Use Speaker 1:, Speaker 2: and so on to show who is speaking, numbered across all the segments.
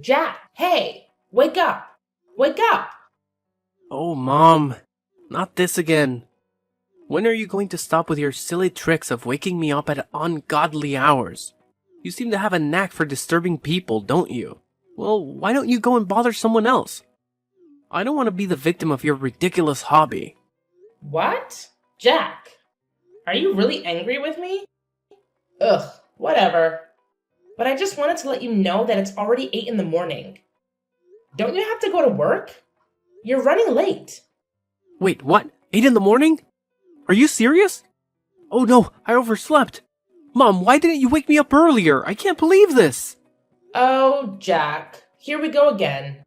Speaker 1: Jack, hey, wake up! Wake up!
Speaker 2: Oh, Mom, not this again. When are you going to stop with your silly tricks of waking me up at ungodly hours? You seem to have a knack for disturbing people, don't you? Well, why don't you go and bother someone else? I don't want to be the victim of your ridiculous hobby.
Speaker 1: What? Jack, are you really angry with me? Ugh, whatever. But I just wanted to let you know that it's already 8 in the morning. Don't you have to go to work? You're running late.
Speaker 2: Wait, what? 8 in the morning? Are you serious? Oh no, I overslept. Mom, why didn't you wake me up earlier? I can't believe this.
Speaker 1: Oh, Jack, here we go again.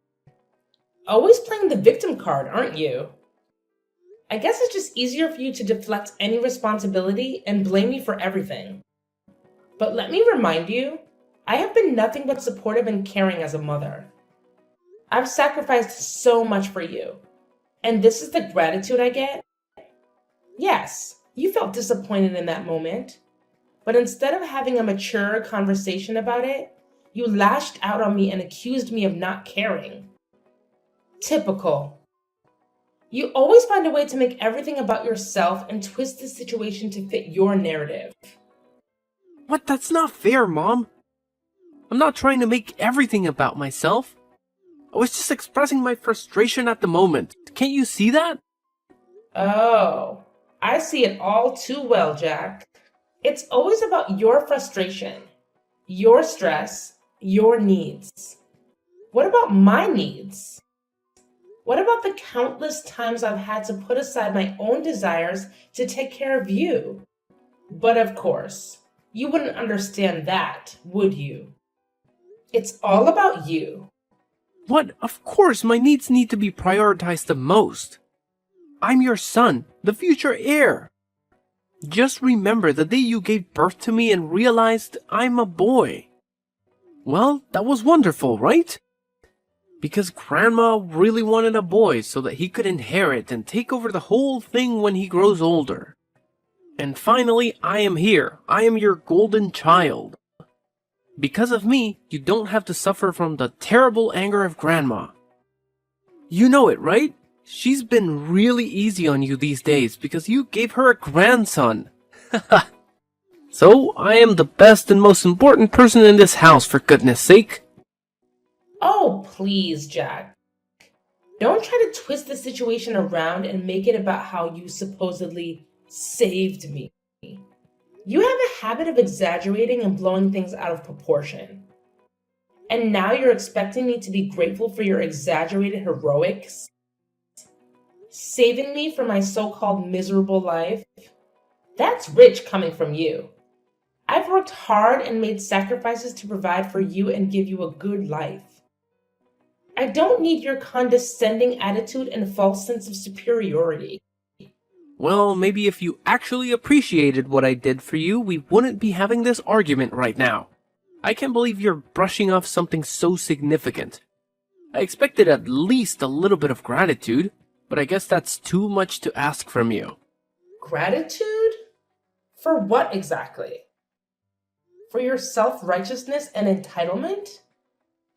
Speaker 1: Always playing the victim card, aren't you? I guess it's just easier for you to deflect any responsibility and blame me for everything. But let me remind you, I have been nothing but supportive and caring as a mother. I've sacrificed so much for you, and this is the gratitude I get? Yes, you felt disappointed in that moment, but instead of having a mature conversation about it, you lashed out on me and accused me of not caring. Typical. You always find a way to make everything about yourself and twist the situation to fit your narrative.
Speaker 2: What? That's not fair, Mom. I'm not trying to make everything about myself. I was just expressing my frustration at the moment. Can't you see that?
Speaker 1: Oh, I see it all too well, Jack. It's always about your frustration, your stress, your needs. What about my needs? What about the countless times I've had to put aside my own desires to take care of you? But of course, you wouldn't understand that, would you? It's all about you.
Speaker 2: What? Of course, my needs need to be prioritized the most. I'm your son, the future heir. Just remember the day you gave birth to me and realized I'm a boy. Well, that was wonderful, right? Because Grandma really wanted a boy so that he could inherit and take over the whole thing when he grows older. And finally, I am here. I am your golden child. Because of me, you don't have to suffer from the terrible anger of Grandma. You know it, right? She's been really easy on you these days because you gave her a grandson. So, I am the best and most important person in this house, for goodness sake.
Speaker 1: Oh, please, Jack. Don't try to twist the situation around and make it about how you supposedly saved me. You have a habit of exaggerating and blowing things out of proportion. And now you're expecting me to be grateful for your exaggerated heroics? Saving me from my so-called miserable life? That's rich coming from you. I've worked hard and made sacrifices to provide for you and give you a good life. I don't need your condescending attitude and false sense of superiority.
Speaker 2: Well, maybe if you actually appreciated what I did for you, we wouldn't be having this argument right now. I can't believe you're brushing off something so significant. I expected at least a little bit of gratitude, but I guess that's too much to ask from you.
Speaker 1: Gratitude? For what exactly? For your self-righteousness and entitlement?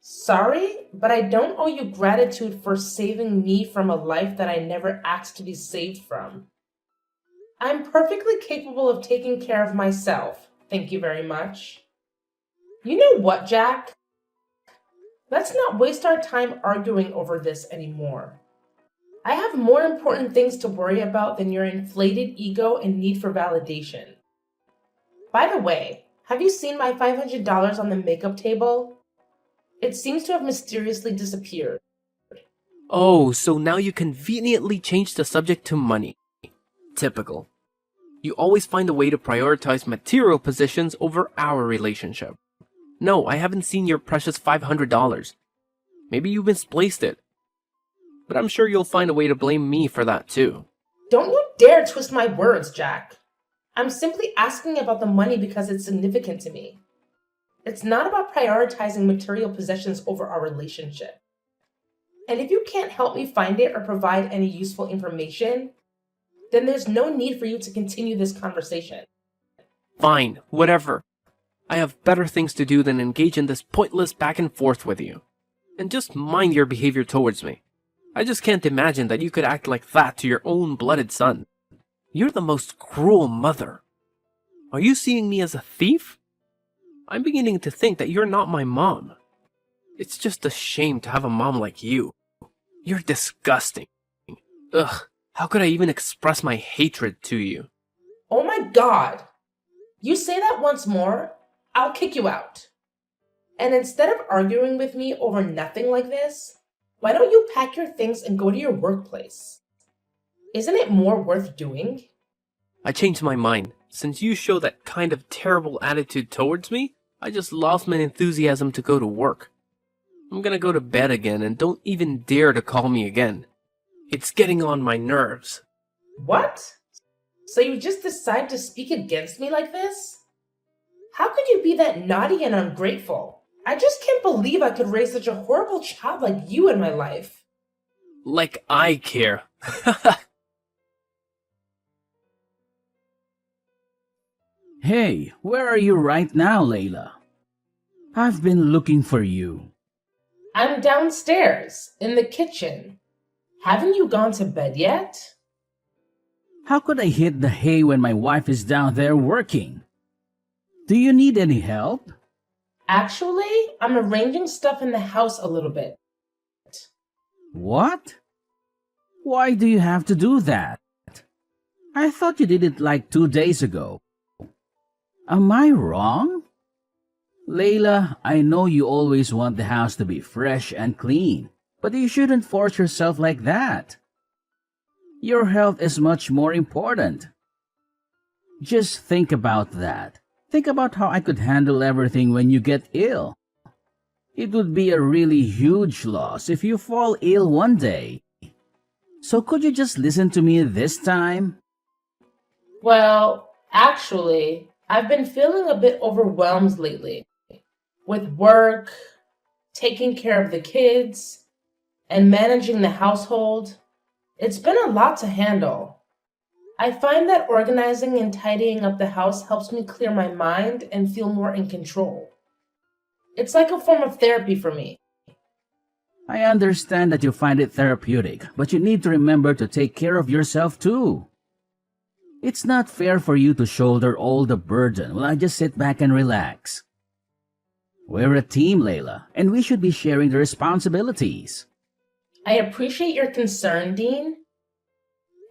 Speaker 1: Sorry, but I don't owe you gratitude for saving me from a life that I never asked to be saved from. I'm perfectly capable of taking care of myself, thank you very much. You know what, Jack? Let's not waste our time arguing over this anymore. I have more important things to worry about than your inflated ego and need for validation. By the way, have you seen my $500 on the makeup table? It seems to have mysteriously disappeared.
Speaker 2: Oh, so now you conveniently changed the subject to money. Typical. You always find a way to prioritize material possessions over our relationship. No, I haven't seen your precious $500. Maybe you misplaced it. But I'm sure you'll find a way to blame me for that too.
Speaker 1: Don't you dare twist my words, Jack. I'm simply asking about the money because it's significant to me. It's not about prioritizing material possessions over our relationship. And if you can't help me find it or provide any useful information, then there's no need for you to continue this conversation.
Speaker 2: Fine, whatever. I have better things to do than engage in this pointless back and forth with you. And just mind your behavior towards me. I just can't imagine that you could act like that to your own blooded son. You're the most cruel mother. Are you seeing me as a thief? I'm beginning to think that you're not my mom. It's just a shame to have a mom like you. You're disgusting. Ugh, how could I even express my hatred to you?
Speaker 1: Oh my god! You say that once more, I'll kick you out. And instead of arguing with me over nothing like this, why don't you pack your things and go to your workplace? Isn't it more worth doing?
Speaker 2: I changed my mind. Since you show that kind of terrible attitude towards me, I just lost my enthusiasm to go to work. I'm gonna go to bed again and don't even dare to call me again. It's getting on my nerves.
Speaker 1: What? So you just decide to speak against me like this? How could you be that naughty and ungrateful? I just can't believe I could raise such a horrible child like you in my life.
Speaker 2: Like I care.
Speaker 3: Hey, where are you right now, Layla? I've been looking for you.
Speaker 1: I'm downstairs, in the kitchen. Haven't you gone to bed yet?
Speaker 3: How could I hit the hay when my wife is down there working? Do you need any help?
Speaker 1: Actually, I'm arranging stuff in the house a little bit.
Speaker 3: What? Why do you have to do that? I thought you did it like 2 days ago. Am I wrong? Layla, I know you always want the house to be fresh and clean, but you shouldn't force yourself like that. Your health is much more important. Just think about that. Think about how I could handle everything when you get ill. It would be a really huge loss if you fall ill one day. So could you just listen to me this time?
Speaker 1: Well, actually, I've been feeling a bit overwhelmed lately. With work, taking care of the kids, and managing the household. It's been a lot to handle. I find that organizing and tidying up the house helps me clear my mind and feel more in control. It's like a form of therapy for me.
Speaker 3: I understand that you find it therapeutic, but you need to remember to take care of yourself too. It's not fair for you to shoulder all the burden while I just sit back and relax. We're a team, Layla, and we should be sharing the responsibilities.
Speaker 1: I appreciate your concern, Dean,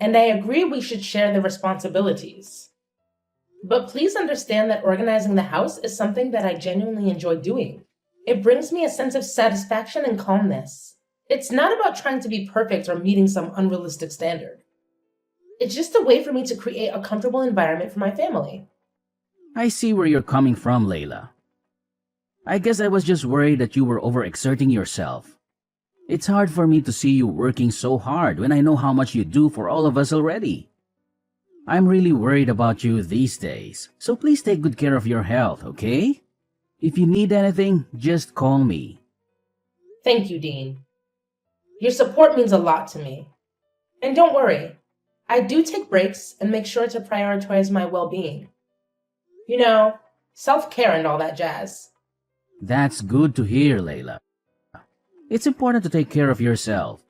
Speaker 1: and I agree we should share the responsibilities. But please understand that organizing the house is something that I genuinely enjoy doing. It brings me a sense of satisfaction and calmness. It's not about trying to be perfect or meeting some unrealistic standard. It's just a way for me to create a comfortable environment for my family.
Speaker 3: I see where you're coming from, Layla. I guess I was just worried that you were overexerting yourself. It's hard for me to see you working so hard when I know how much you do for all of us already. I'm really worried about you these days, so please take good care of your health, okay? If you need anything, just call me.
Speaker 1: Thank you, Dean. Your support means a lot to me. And don't worry, I do take breaks and make sure to prioritize my well-being. You know, self-care and all that jazz.
Speaker 3: That's good to hear, Layla. It's important to take care of yourself.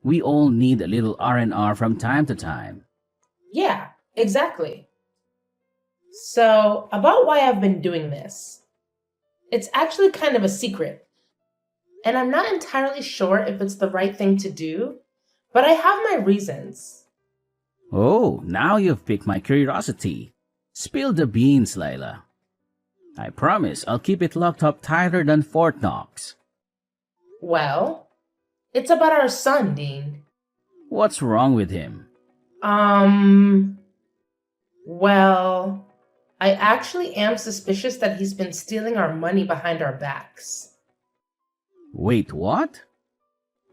Speaker 3: We all need a little R&R from time to time.
Speaker 1: Yeah, exactly. So, about why I've been doing this. It's actually kind of a secret. And I'm not entirely sure if it's the right thing to do, but I have my reasons.
Speaker 3: Oh, now you've piqued my curiosity. Spill the beans, Layla. I promise I'll keep it locked up tighter than Fort Knox.
Speaker 1: Well, it's about our son, Dean.
Speaker 3: What's wrong with him?
Speaker 1: Well, I actually am suspicious that he's been stealing our money behind our backs.
Speaker 3: Wait, what?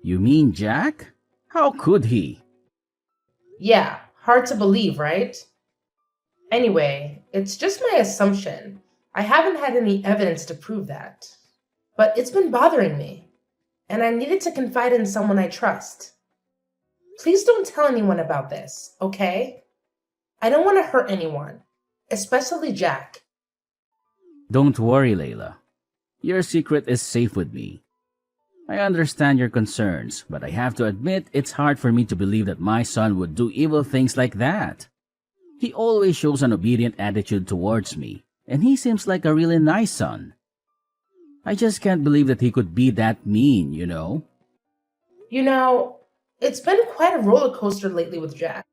Speaker 3: You mean Jack? How could he?
Speaker 1: Yeah, hard to believe, right? Anyway, it's just my assumption. I haven't had any evidence to prove that. But it's been bothering me, and I needed to confide in someone I trust. Please don't tell anyone about this, okay? I don't want to hurt anyone, especially Jack.
Speaker 3: Don't worry, Layla. Your secret is safe with me. I understand your concerns, but I have to admit it's hard for me to believe that my son would do evil things like that. He always shows an obedient attitude towards me, and he seems like a really nice son. I just can't believe that he could be that mean, you know?
Speaker 1: You know, it's been quite a roller coaster lately with Jack.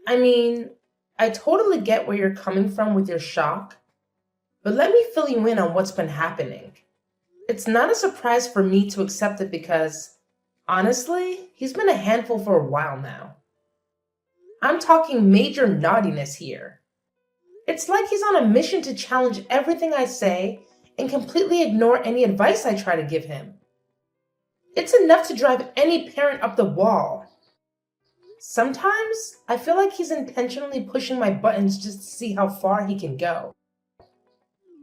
Speaker 1: I mean, I totally get where you're coming from with your shock, but let me fill you in on what's been happening. It's not a surprise for me to accept it because, honestly, he's been a handful for a while now. I'm talking major naughtiness here. It's like he's on a mission to challenge everything I say and completely ignore any advice I try to give him. It's enough to drive any parent up the wall. Sometimes I feel like he's intentionally pushing my buttons just to see how far he can go.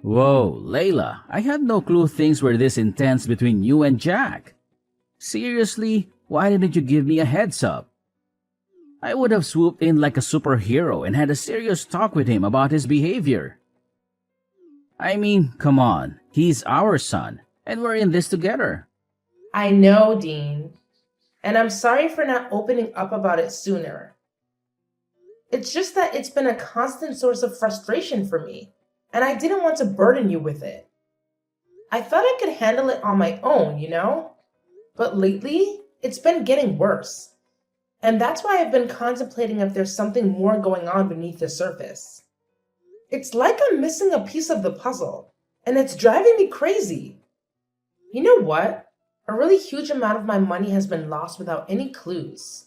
Speaker 3: Whoa, Layla, I had no clue things were this intense between you and Jack. Seriously, why didn't you give me a heads up? I would have swooped in like a superhero and had a serious talk with him about his behavior. I mean, come on, he's our son, and we're in this together.
Speaker 1: I know, Dean, and I'm sorry for not opening up about it sooner. It's just that it's been a constant source of frustration for me, and I didn't want to burden you with it. I thought I could handle it on my own, you know? But lately, it's been getting worse. And that's why I've been contemplating if there's something more going on beneath the surface. It's like I'm missing a piece of the puzzle, and it's driving me crazy. You know what? A really huge amount of my money has been lost without any clues.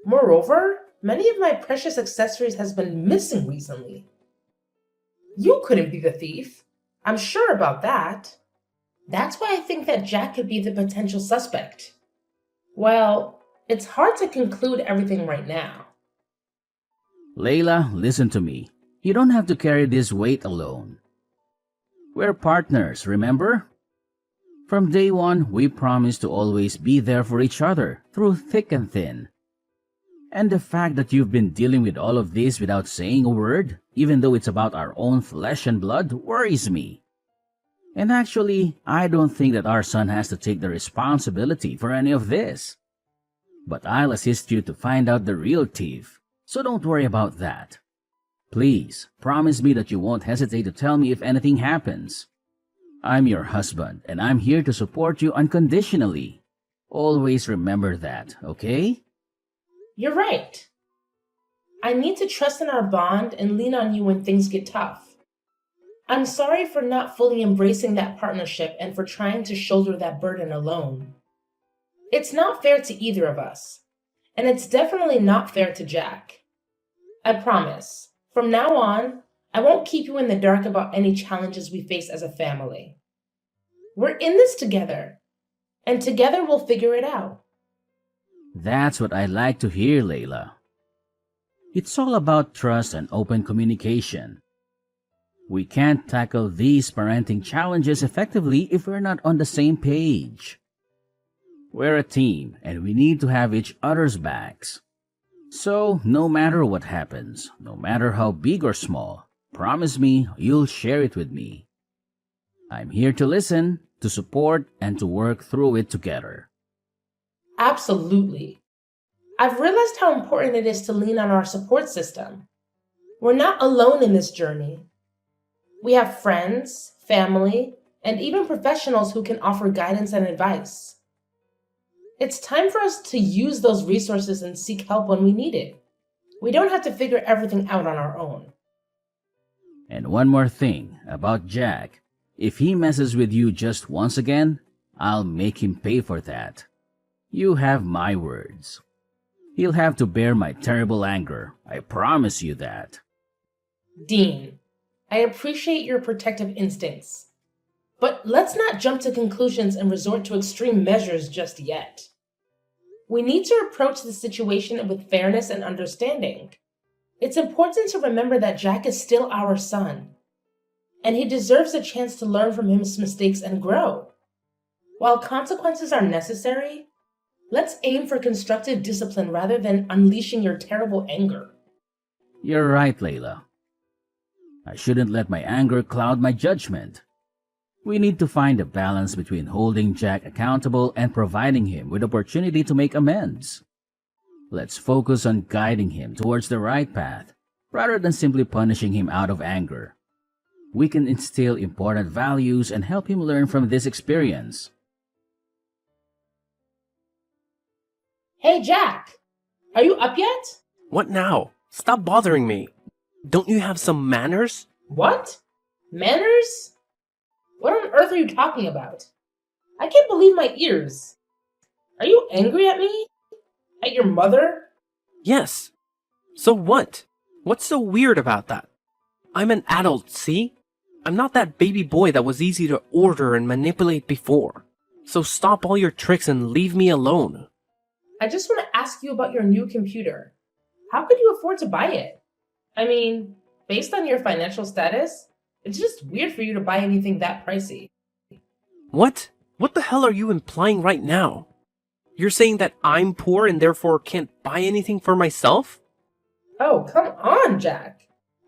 Speaker 1: Moreover, many of my precious accessories has been missing recently. You couldn't be the thief. I'm sure about that. That's why I think that Jack could be the potential suspect. Well, it's hard to conclude everything right now.
Speaker 3: Layla, listen to me. You don't have to carry this weight alone. We're partners, remember? From day one, we promised to always be there for each other, through thick and thin. And the fact that you've been dealing with all of this without saying a word, even though it's about our own flesh and blood, worries me. And actually, I don't think that our son has to take the responsibility for any of this. But I'll assist you to find out the real thief, so don't worry about that. Please, promise me that you won't hesitate to tell me if anything happens. I'm your husband, and I'm here to support you unconditionally. Always remember that, okay?
Speaker 1: You're right. I need to trust in our bond and lean on you when things get tough. I'm sorry for not fully embracing that partnership and for trying to shoulder that burden alone. It's not fair to either of us, and it's definitely not fair to Jack. I promise, from now on, I won't keep you in the dark about any challenges we face as a family. We're in this together, and together we'll figure it out.
Speaker 3: That's what I like to hear, Layla. It's all about trust and open communication. We can't tackle these parenting challenges effectively if we're not on the same page. We're a team, and we need to have each other's backs. So, no matter what happens, no matter how big or small, promise me you'll share it with me. I'm here to listen, to support, and to work through it together.
Speaker 1: Absolutely. I've realized how important it is to lean on our support system. We're not alone in this journey. We have friends, family, and even professionals who can offer guidance and advice. It's time for us to use those resources and seek help when we need it. We don't have to figure everything out on our own.
Speaker 3: And one more thing about Jack. If he messes with you just once again, I'll make him pay for that. You have my words. He'll have to bear my terrible anger. I promise you that.
Speaker 1: Dean, I appreciate your protective instincts. But let's not jump to conclusions and resort to extreme measures just yet. We need to approach the situation with fairness and understanding. It's important to remember that Jack is still our son, and he deserves a chance to learn from his mistakes and grow. While consequences are necessary, let's aim for constructive discipline rather than unleashing your terrible anger.
Speaker 3: You're right, Layla. I shouldn't let my anger cloud my judgment. We need to find a balance between holding Jack accountable and providing him with opportunity to make amends. Let's focus on guiding him towards the right path rather than simply punishing him out of anger. We can instill important values and help him learn from this experience.
Speaker 1: Hey, Jack! Are you up yet?
Speaker 2: What now? Stop bothering me. Don't you have some manners?
Speaker 1: What? Manners? What on earth are you talking about? I can't believe my ears. Are you angry at me? At your mother?
Speaker 2: Yes. So what? What's so weird about that? I'm an adult, see? I'm not that baby boy that was easy to order and manipulate before. So stop all your tricks and leave me alone.
Speaker 1: I just want to ask you about your new computer. How could you afford to buy it? I mean, based on your financial status, it's just weird for you to buy anything that pricey.
Speaker 2: What? What the hell are you implying right now? You're saying that I'm poor and therefore can't buy anything for myself?
Speaker 1: Oh, come on, Jack.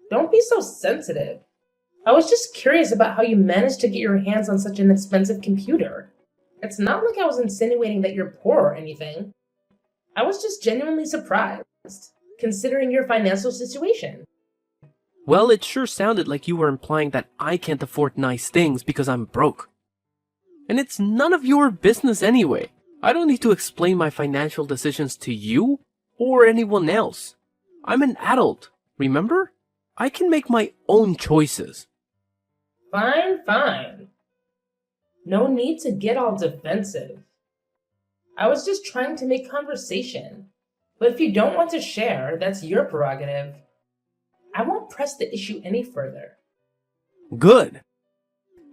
Speaker 1: Don't be so sensitive. I was just curious about how you managed to get your hands on such an expensive computer. It's not like I was insinuating that you're poor or anything. I was just genuinely surprised, considering your financial situation.
Speaker 2: Well, it sure sounded like you were implying that I can't afford nice things because I'm broke. And it's none of your business anyway. I don't need to explain my financial decisions to you or anyone else. I'm an adult, remember? I can make my own choices.
Speaker 1: Fine. No need to get all defensive. I was just trying to make conversation. But if you don't want to share, that's your prerogative. I won't press the issue any further.
Speaker 2: Good.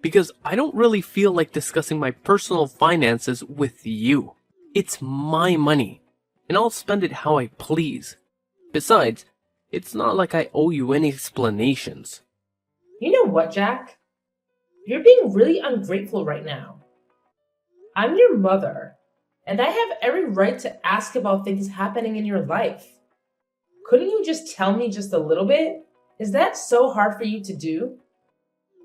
Speaker 2: Because I don't really feel like discussing my personal finances with you. It's my money, and I'll spend it how I please. Besides, it's not like I owe you any explanations.
Speaker 1: You know what, Jack? You're being really ungrateful right now. I'm your mother, and I have every right to ask about things happening in your life. Couldn't you just tell me just a little bit? Is that so hard for you to do?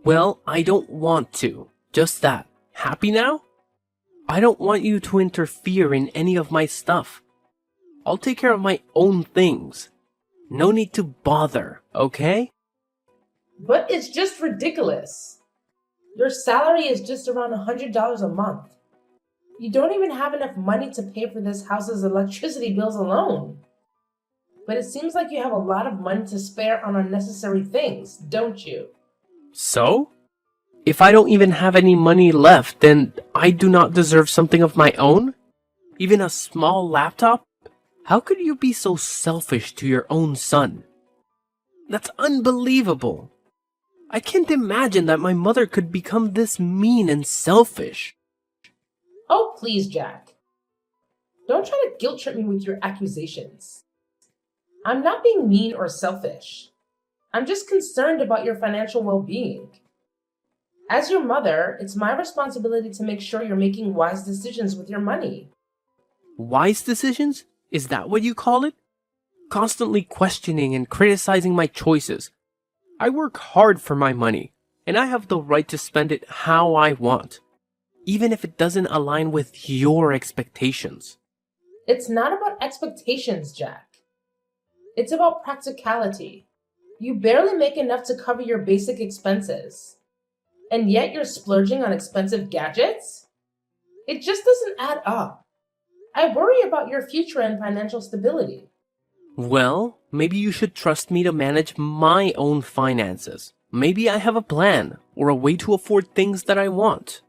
Speaker 2: Well, I don't want to. Just that. Happy now? I don't want you to interfere in any of my stuff. I'll take care of my own things. No need to bother, okay?
Speaker 1: But it's just ridiculous. Your salary is just around $100 a month. You don't even have enough money to pay for this house's electricity bills alone. But it seems like you have a lot of money to spare on unnecessary things, don't you?
Speaker 2: So? If I don't even have any money left, then I do not deserve something of my own? Even a small laptop? How could you be so selfish to your own son? That's unbelievable. I can't imagine that my mother could become this mean and selfish.
Speaker 1: Oh, please, Jack. Don't try to guilt trip me with your accusations. I'm not being mean or selfish. I'm just concerned about your financial well-being. As your mother, it's my responsibility to make sure you're making wise decisions with your money.
Speaker 2: Wise decisions? Is that what you call it? Constantly questioning and criticizing my choices. I work hard for my money, and I have the right to spend it how I want, even if it doesn't align with your expectations.
Speaker 1: It's not about expectations, Jack. It's about practicality. You barely make enough to cover your basic expenses. And yet you're splurging on expensive gadgets? It just doesn't add up. I worry about your future and financial stability.
Speaker 2: Well, maybe you should trust me to manage my own finances. Maybe I have a plan or a way to afford things that I want.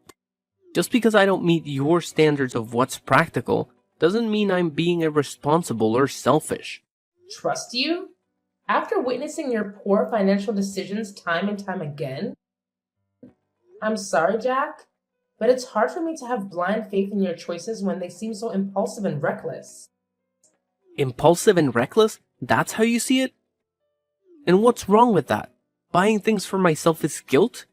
Speaker 2: Just because I don't meet your standards of what's practical doesn't mean I'm being irresponsible or selfish.
Speaker 1: Trust you? After witnessing your poor financial decisions time and time again? I'm sorry, Jack, but it's hard for me to have blind faith in your choices when they seem so impulsive and reckless.
Speaker 2: Impulsive and reckless? That's how you see it? And what's wrong with that? Buying things for myself is guilt?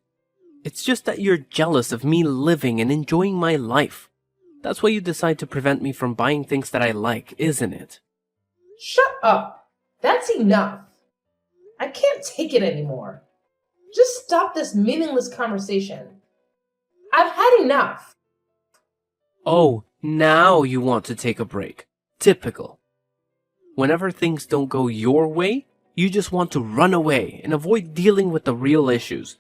Speaker 2: It's just that you're jealous of me living and enjoying my life. That's why you decide to prevent me from buying things that I like, isn't it?
Speaker 1: Shut up! That's enough! I can't take it anymore. Just stop this meaningless conversation. I've had enough.
Speaker 2: Oh, now you want to take a break. Typical. Whenever things don't go your way, you just want to run away and avoid dealing with the real issues.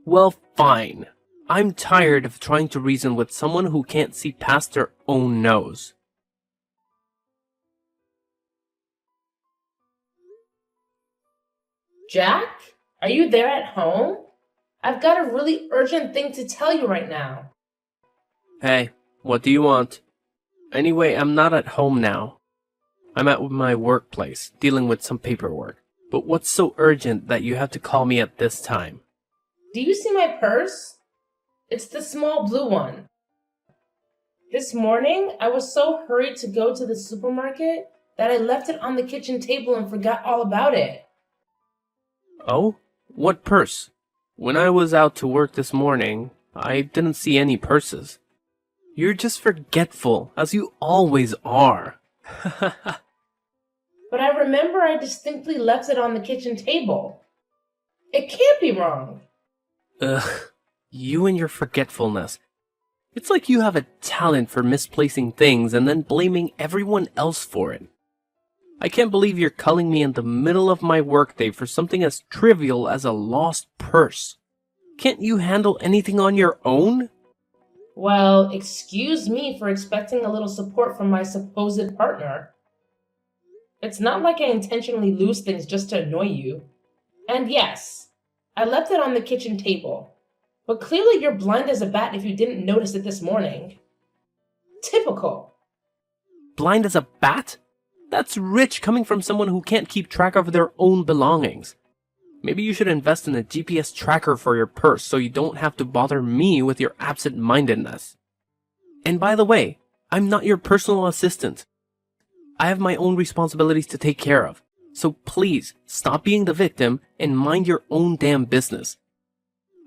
Speaker 2: Well, fine. I'm tired of trying to reason with someone who can't see past their own nose.
Speaker 1: Jack, are you there at home? I've got a really urgent thing to tell you right now.
Speaker 2: Hey, what do you want? Anyway, I'm not at home now. I'm at my workplace, dealing with some paperwork. But what's so urgent that you have to call me at this time?
Speaker 1: Do you see my purse? It's the small blue one. This morning, I was so hurried to go to the supermarket that I left it on the kitchen table and forgot all about it.
Speaker 2: Oh? What purse? When I was out to work this morning, I didn't see any purses. You're just forgetful, as you always are.
Speaker 1: But I remember I distinctly left it on the kitchen table. It can't be wrong.
Speaker 2: Ugh, you and your forgetfulness. It's like you have a talent for misplacing things and then blaming everyone else for it. I can't believe you're calling me in the middle of my workday for something as trivial as a lost purse. Can't you handle anything on your own?
Speaker 1: Well, excuse me for expecting a little support from my supposed partner. It's not like I intentionally lose things just to annoy you. And yes, I left it on the kitchen table. But clearly you're blind as a bat if you didn't notice it this morning. Typical.
Speaker 2: Blind as a bat? That's rich coming from someone who can't keep track of their own belongings. Maybe you should invest in a GPS tracker for your purse so you don't have to bother me with your absent-mindedness. And by the way, I'm not your personal assistant. I have my own responsibilities to take care of. So please, stop being the victim and mind your own damn business.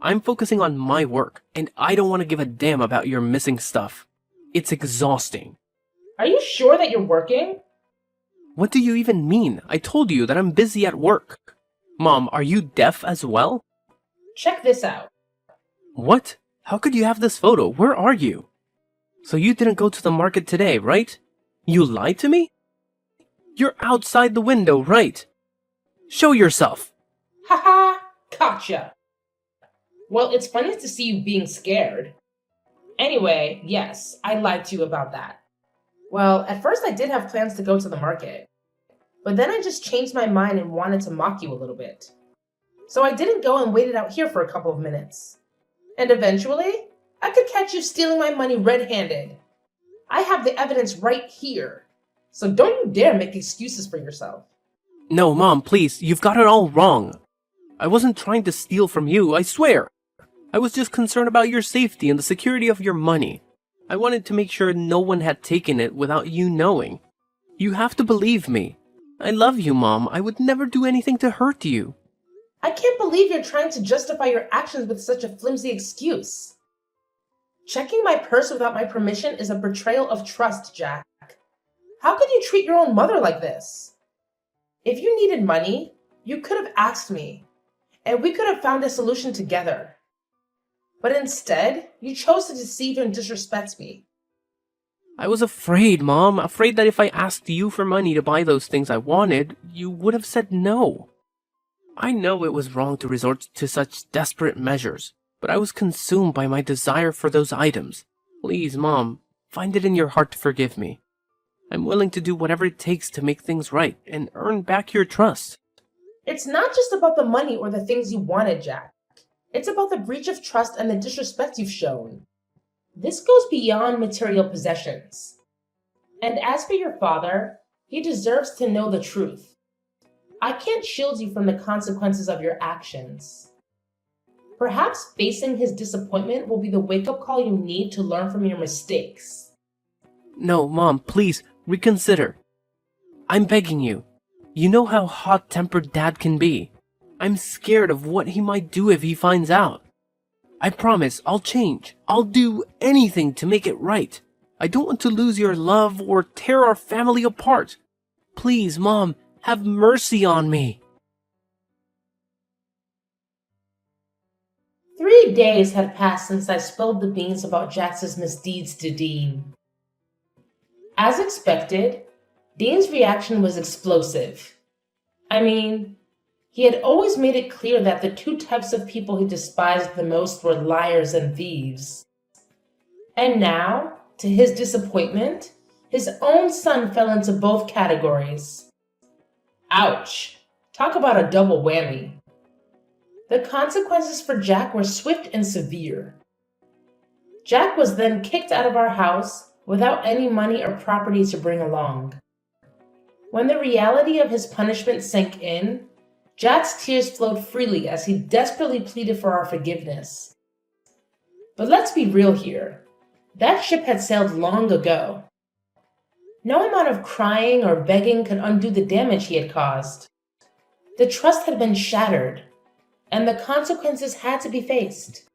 Speaker 2: I'm focusing on my work, and I don't want to give a damn about your missing stuff. It's exhausting.
Speaker 1: Are you sure that you're working?
Speaker 2: What do you even mean? I told you that I'm busy at work. Mom, are you deaf as well?
Speaker 1: Check this out.
Speaker 2: What? How could you have this photo? Where are you? So you didn't go to the market today, right? You lied to me? You're outside the window, right? Show yourself.
Speaker 1: Haha, gotcha. Well, it's funny to see you being scared. Anyway, yes, I lied to you about that. Well, at first I did have plans to go to the market. But then I just changed my mind and wanted to mock you a little bit. So I didn't go and waited out here for a couple of minutes. And eventually, I could catch you stealing my money red-handed. I have the evidence right here. So don't you dare make excuses for yourself.
Speaker 2: No, Mom, please, you've got it all wrong. I wasn't trying to steal from you, I swear. I was just concerned about your safety and the security of your money. I wanted to make sure no one had taken it without you knowing. You have to believe me. I love you, Mom. I would never do anything to hurt you.
Speaker 1: I can't believe you're trying to justify your actions with such a flimsy excuse. Checking my purse without my permission is a betrayal of trust, Jack. How could you treat your own mother like this? If you needed money, you could have asked me, and we could have found a solution together. But instead, you chose to deceive and disrespect me.
Speaker 2: I was afraid, Mom. Afraid that if I asked you for money to buy those things I wanted, you would have said no. I know it was wrong to resort to such desperate measures, but I was consumed by my desire for those items. Please, Mom, find it in your heart to forgive me. I'm willing to do whatever it takes to make things right and earn back your trust.
Speaker 1: It's not just about the money or the things you wanted, Jack. It's about the breach of trust and the disrespect you've shown. This goes beyond material possessions. And as for your father, he deserves to know the truth. I can't shield you from the consequences of your actions. Perhaps facing his disappointment will be the wake-up call you need to learn from your mistakes.
Speaker 2: No, Mom, please, reconsider. I'm begging you. You know how hot-tempered Dad can be. I'm scared of what he might do if he finds out. I promise I'll change. I'll do anything to make it right. I don't want to lose your love or tear our family apart. Please, Mom, have mercy on me.
Speaker 1: 3 3 days had passed since I spilled the beans about Jax's misdeeds to Dean. As expected, Dean's reaction was explosive. I mean, he had always made it clear that the two types of people he despised the most were liars and thieves. And now, to his disappointment, his own son fell into both categories. Ouch! Talk about a double whammy. The consequences for Jack were swift and severe. Jack was then kicked out of our house without any money or property to bring along. When the reality of his punishment sank in, Jack's tears flowed freely as he desperately pleaded for our forgiveness. But let's be real here. That ship had sailed long ago. No amount of crying or begging could undo the damage he had caused. The trust had been shattered, and the consequences had to be faced.